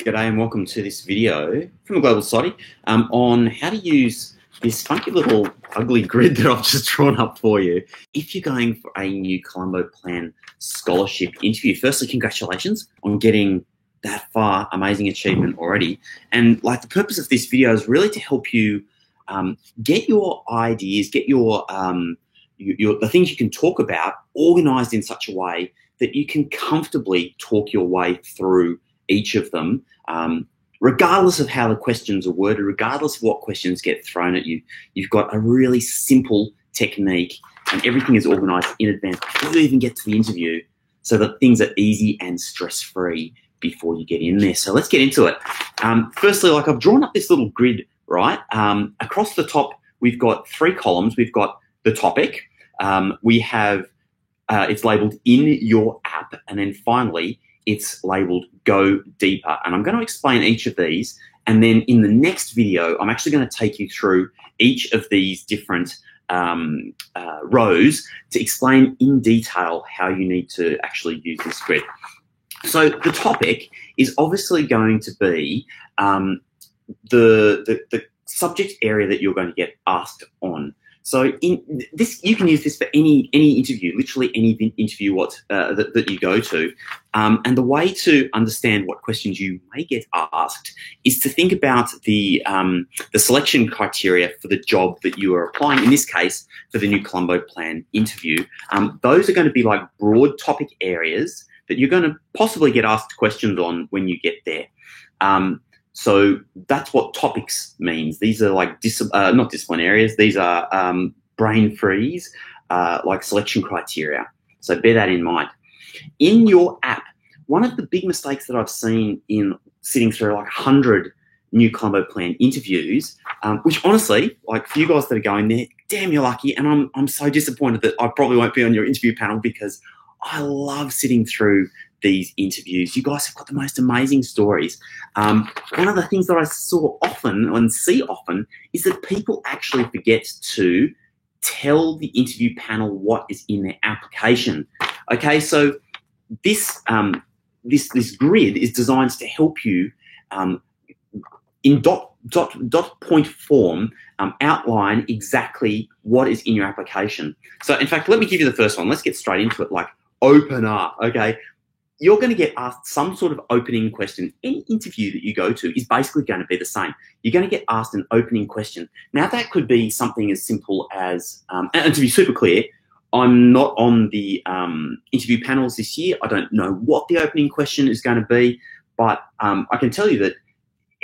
G'day and welcome to this video from a Global Soddy on how to use this funky little ugly grid that I've just drawn up for you. If you're going for a new Colombo Plan scholarship interview, firstly, congratulations on getting that far. Amazing achievement already. And like the purpose of this video is really to help you get your ideas, get your the things you can talk about organized in such a way that you can comfortably talk your way through each of them, regardless of how the questions are worded, regardless of what questions get thrown at you. You've got a really simple technique and everything is organised in advance before you even get to the interview so that things are easy and stress-free before you get in there. So let's get into it. Firstly, like I've drawn up this little grid, right? Across the top, we've got 3 columns. We've got the topic. We have, it's labelled in your app. And then finally, it's labelled Go Deeper. And I'm going to explain each of these. And then in the next video, I'm actually going to take you through each of these different rows to explain in detail how you need to actually use this grid. So the topic is obviously going to be the subject area that you're going to get asked on. So in this, you can use this for any interview, literally any interview that you go to. And the way to understand what questions you may get asked is to think about the selection criteria for the job that you are applying. In this case, for the new Colombo Plan interview, those are going to be like broad topic areas that you're going to possibly get asked questions on when you get there. So that's what topics means. These are like not discipline areas. These are brain freeze, like selection criteria. So bear that in mind. In your app, one of the big mistakes that I've seen in sitting through like 100 new Colombo Plan interviews, which honestly, like for you guys that are going there, damn, you're lucky. And I'm so disappointed that I probably won't be on your interview panel because I love sitting through these interviews. You guys have got the most amazing stories. One of the things that I saw often and see often is that people actually forget to tell the interview panel what is in their application. Okay, so this grid is designed to help you in dot point form outline exactly what is in your application. So in fact, let me give you the first one. Let's get straight into it. Like open up. Okay. You're going to get asked some sort of opening question. Any interview that you go to is basically going to be the same. You're going to get asked an opening question. Now, that could be something as simple as, and to be super clear, I'm not on the interview panels this year. I don't know what the opening question is going to be, but I can tell you that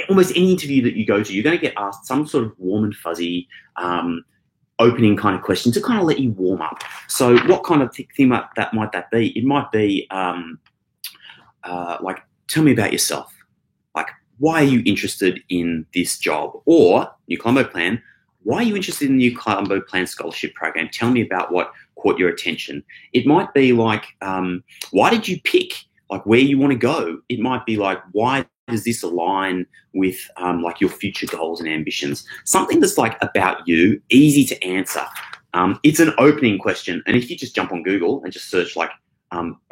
almost any interview that you go to, you're going to get asked some sort of warm and fuzzy opening kind of question to kind of let you warm up. So what kind of thing might that be? It might be like, tell me about yourself. Like, why are you interested in this job? Or, new Colombo Plan, why are you interested in the new Colombo Plan scholarship program? Tell me about what caught your attention. It might be like, why did you pick like where you want to go? It might be like, why does this align with like your future goals and ambitions? Something that's like about you, easy to answer. It's an opening question. And if you just jump on Google and just search like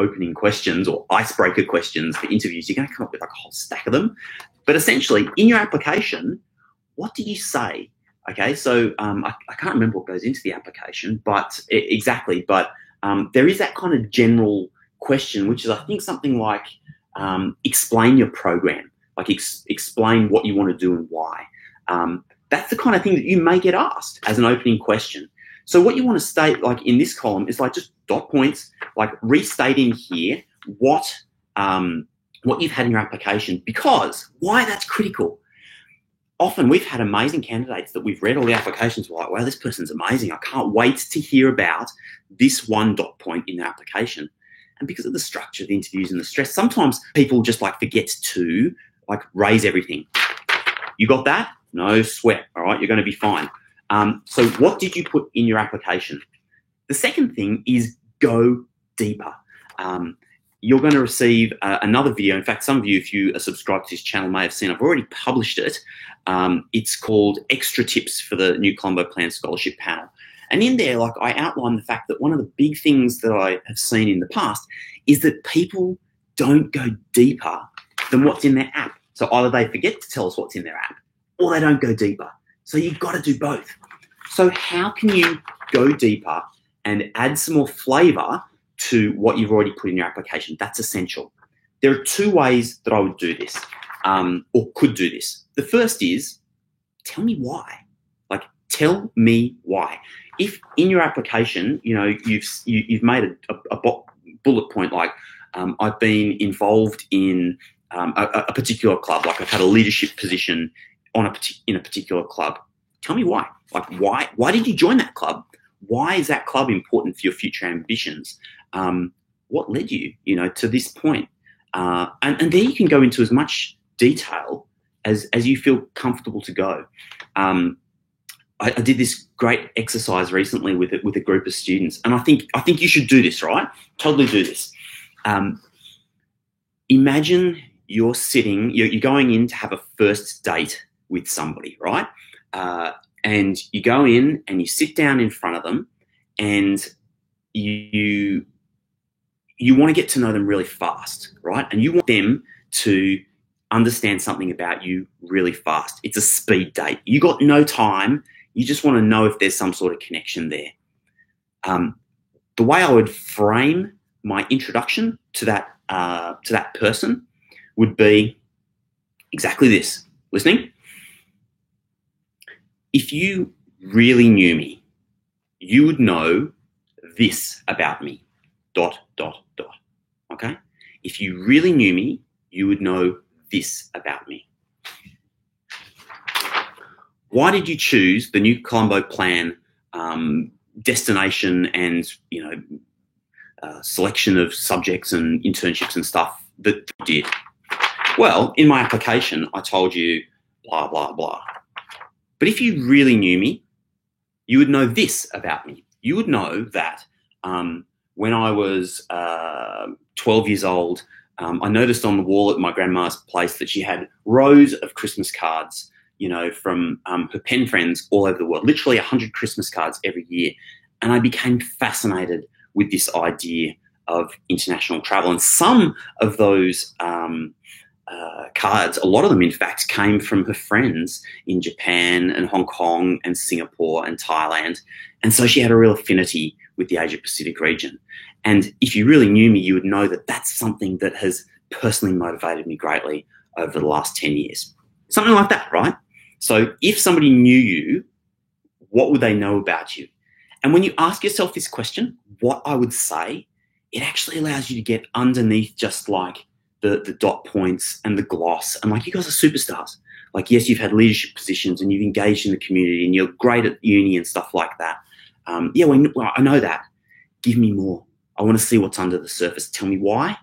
opening questions or icebreaker questions for interviews, you're going to come up with like a whole stack of them. But essentially, in your application, what do you say? Okay, so I can't remember what goes into the application, but exactly. But there is that kind of general question, which is I think something like explain your program, like explain what you want to do and why. That's the kind of thing that you may get asked as an opening question. So what you want to state, like in this column, is like just dot points, like restating here what you've had in your application, because why that's critical. Often we've had amazing candidates that we've read all the applications. We're like, wow, this person's amazing. I can't wait to hear about this one dot point in their application. And because of the structure of the interviews and the stress, sometimes people just like forget to like raise everything. You got that? No sweat. All right, you're going to be fine. So what did you put in your application? The second thing is go deeper. You're going to receive another video. In fact, some of you, if you are subscribed to this channel, may have seen I've already published it. It's called Extra Tips for the new Colombo Plan Scholarship Panel. And in there, like I outline the fact that one of the big things that I have seen in the past is that people don't go deeper than what's in their app. So either they forget to tell us what's in their app or they don't go deeper. So you've got to do both. So how can you go deeper and add some more flavor to what you've already put in your application? That's essential. There are two ways that I would do this, or could do this. The first is, tell me why. Like, tell me why. If in your application, you've made a bullet point like, I've been involved in a particular club, like I've had a leadership position in a particular club. Tell me why. Like, why did you join that club? Why is that club important for your future ambitions? What led you, to this point? And there you can go into as much detail as you feel comfortable to go. I did this great exercise recently with a group of students, and I think you should do this, right? Totally do this. Imagine you're going in to have a first date with somebody, right? And you go in and you sit down in front of them, and you want to get to know them really fast, right? And you want them to understand something about you really fast. It's a speed date. You got no time. You just want to know if there's some sort of connection there. The way I would frame my introduction to that person would be exactly this. Listening? If you really knew me, you would know this about me. ... Okay? If you really knew me, you would know this about me. Why did you choose the New Colombo Plan destination and selection of subjects and internships and stuff that you did? Well, in my application, I told you blah, blah, blah. But if you really knew me, you would know this about me. You would know that when I was 12 years old, I noticed on the wall at my grandma's place that she had rows of Christmas cards, from her pen friends all over the world, literally 100 Christmas cards every year. And I became fascinated with this idea of international travel. And some of those cards, a lot of them, in fact, came from her friends in Japan and Hong Kong and Singapore and Thailand. And so she had a real affinity with the Asia Pacific region. And if you really knew me, you would know that that's something that has personally motivated me greatly over the last 10 years. Something like that, right? So if somebody knew you, what would they know about you? And when you ask yourself this question, what I would say, it actually allows you to get underneath just like the dot points and the gloss. And like, you guys are superstars. Like, yes, you've had leadership positions and you've engaged in the community and you're great at uni and stuff like that. I know that. Give me more. I want to see what's under the surface. Tell me why,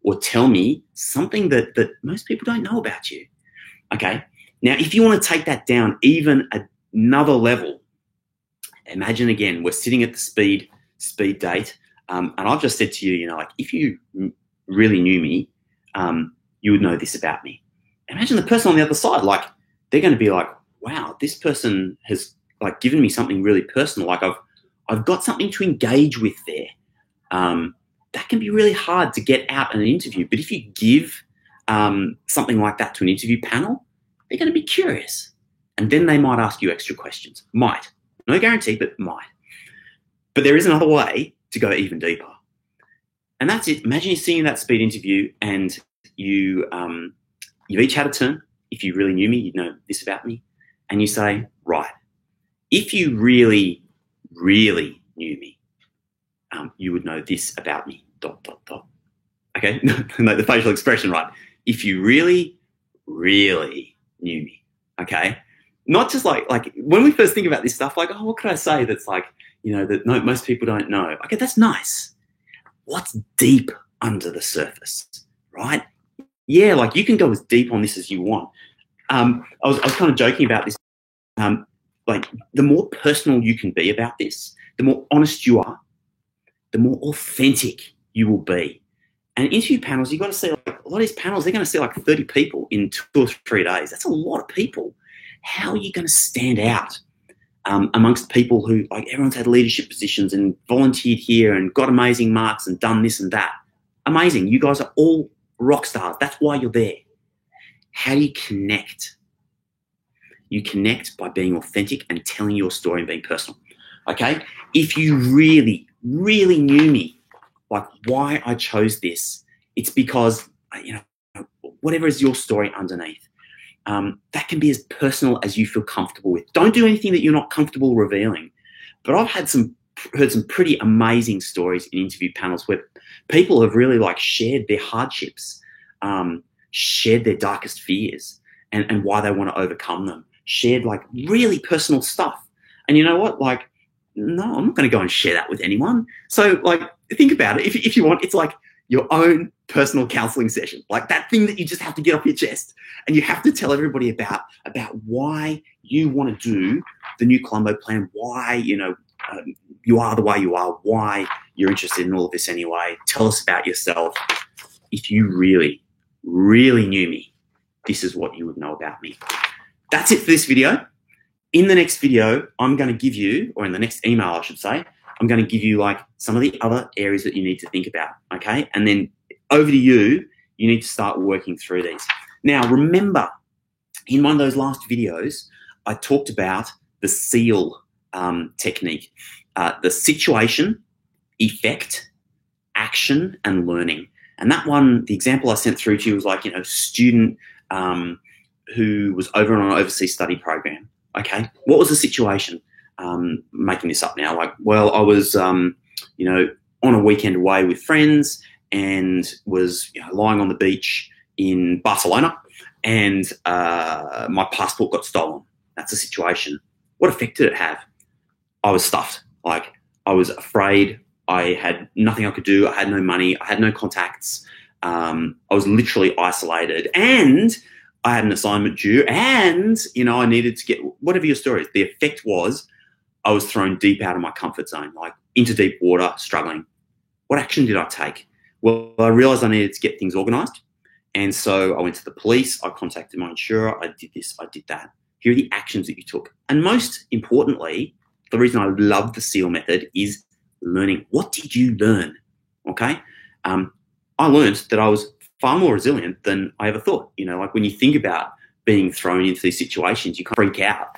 or tell me something that most people don't know about you. Okay. Now, if you want to take that down even another level, imagine again, we're sitting at the speed date. And I've just said to you, if you really knew me, you would know this about me. Imagine the person on the other side, like, they're going to be like, wow, this person has like given me something really personal. Like, I've got something to engage with there. That can be really hard to get out in an interview. But if you give something like that to an interview panel, they're going to be curious. And then they might ask you extra questions. Might. No guarantee, but might. But there is another way to go even deeper. And that's it. Imagine you're sitting in that speed interview and you've each had a turn. If you really knew me, you'd know this about me. And you say, right, if you really, really knew me, you would know this about me, ... Okay? No, the facial expression, right? If you really, really knew me, okay? Not just like when we first think about this stuff, like, oh, what could I say that's like, that most people don't know? Okay, that's nice. What's deep under the surface, right? Yeah, like, you can go as deep on this as you want. I was kind of joking about this. Like, the more personal you can be about this, the more honest you are, the more authentic you will be. And interview panels, you've got to see, like, a lot of these panels, they're going to see like 30 people in 2 or 3 days. That's a lot of people. How are you going to stand out amongst people who, like, everyone's had leadership positions and volunteered here and got amazing marks and done this and that? Amazing. You guys are all rock stars. That's why you're there. How do you connect? You connect by being authentic and telling your story and being personal. Okay? If you really, really knew me, like why I chose this, it's because, whatever is your story underneath, that can be as personal as you feel comfortable with. Don't do anything that you're not comfortable revealing. But I've heard some pretty amazing stories in interview panels where people have really shared their hardships, shared their darkest fears and why they want to overcome them, shared really personal stuff. And you know what? No, I'm not going to go and share that with anyone. So think about it. If you want, it's like your own personal counseling session, like that thing that you just have to get off your chest, and you have to tell everybody about why you want to do the New Colombo plan, why you are the way you are, why you're interested in all of this anyway. Tell us about yourself. If you really, really knew me, this is what you would know about me. That's it for this video. In the next video, I'm going to give you, or in the next email, I should say, I'm going to give you some of the other areas that you need to think about, okay? And then over to you, you need to start working through these. Now, remember, in one of those last videos, I talked about the SEAL technique, the situation, effect, action, and learning. And that one, the example I sent through to you was student who was over on an overseas study program. Okay, what was the situation? Making this up now. I was, on a weekend away with friends and was lying on the beach in Barcelona, and my passport got stolen. That's the situation. What effect did it have? I was stuffed. I was afraid. I had nothing I could do. I had no money. I had no contacts. I was literally isolated, and I had an assignment due, and, I needed to get, whatever your story is, the effect was I was thrown deep out of my comfort zone, into deep water, struggling. What action did I take? Well, I realized I needed to get things organized. And so I went to the police, I contacted my insurer, I did this, I did that. Here are the actions that you took. And most importantly, the reason I love the SEAL method is learning. What did you learn? Okay. I learned that I was far more resilient than I ever thought. When you think about being thrown into these situations, you kind of freak out.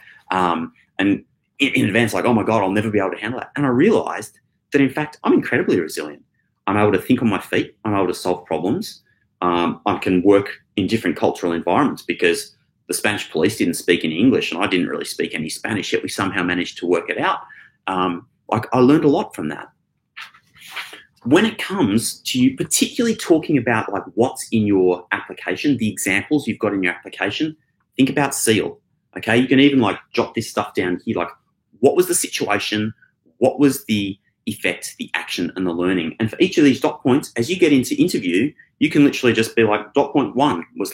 And in advance, oh my God, I'll never be able to handle that. And I realized that, in fact, I'm incredibly resilient. I'm able to think on my feet. I'm able to solve problems. I can work in different cultural environments because the Spanish police didn't speak any English and I didn't really speak any Spanish, yet we somehow managed to work it out. I learned a lot from that. When it comes to you particularly talking about what's in your application, the examples you've got in your application, think about SEAL. Okay, you can even jot this stuff down here. What was the situation? What was the effect, the action, and the learning? And for each of these dot points, as you get into interview, you can literally just be dot point 1 was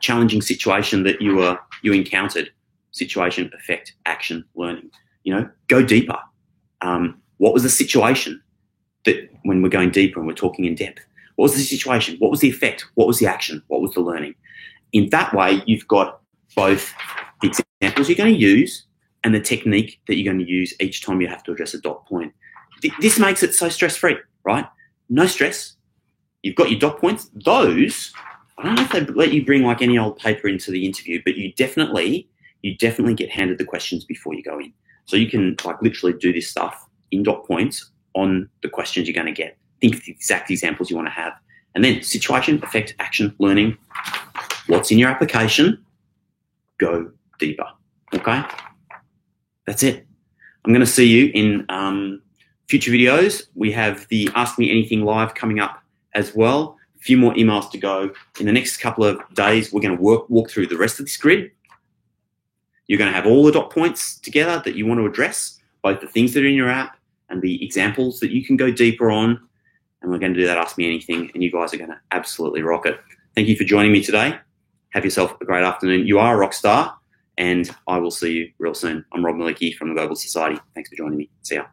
challenging situation that you encountered. Situation, effect, action, learning. Go deeper. What was the situation? That when we're going deeper and we're talking in depth, what was the situation? What was the effect? What was the action? What was the learning? In that way, you've got both the examples you're going to use and the technique that you're going to use each time you have to address a dot point. This makes it so stress-free, right? No stress. You've got your dot points. Those, I don't know if they let you bring any old paper into the interview, but you definitely get handed the questions before you go in. So you can literally do this stuff in dot points on the questions you're going to get. Think of the exact examples you want to have. And then situation, effect, action, learning. What's in your application? Go deeper. Okay? That's it. I'm going to see you in future videos. We have the Ask Me Anything Live coming up as well. A few more emails to go. In the next couple of days, we're going to walk through the rest of this grid. You're going to have all the dot points together that you want to address, both the things that are in your app and the examples that you can go deeper on. And we're going to do that Ask Me Anything, and you guys are going to absolutely rock it. Thank you for joining me today. Have yourself a great afternoon. You are a rock star, and I will see you real soon. I'm Rob Malicki from the Global Society. Thanks for joining me. See ya.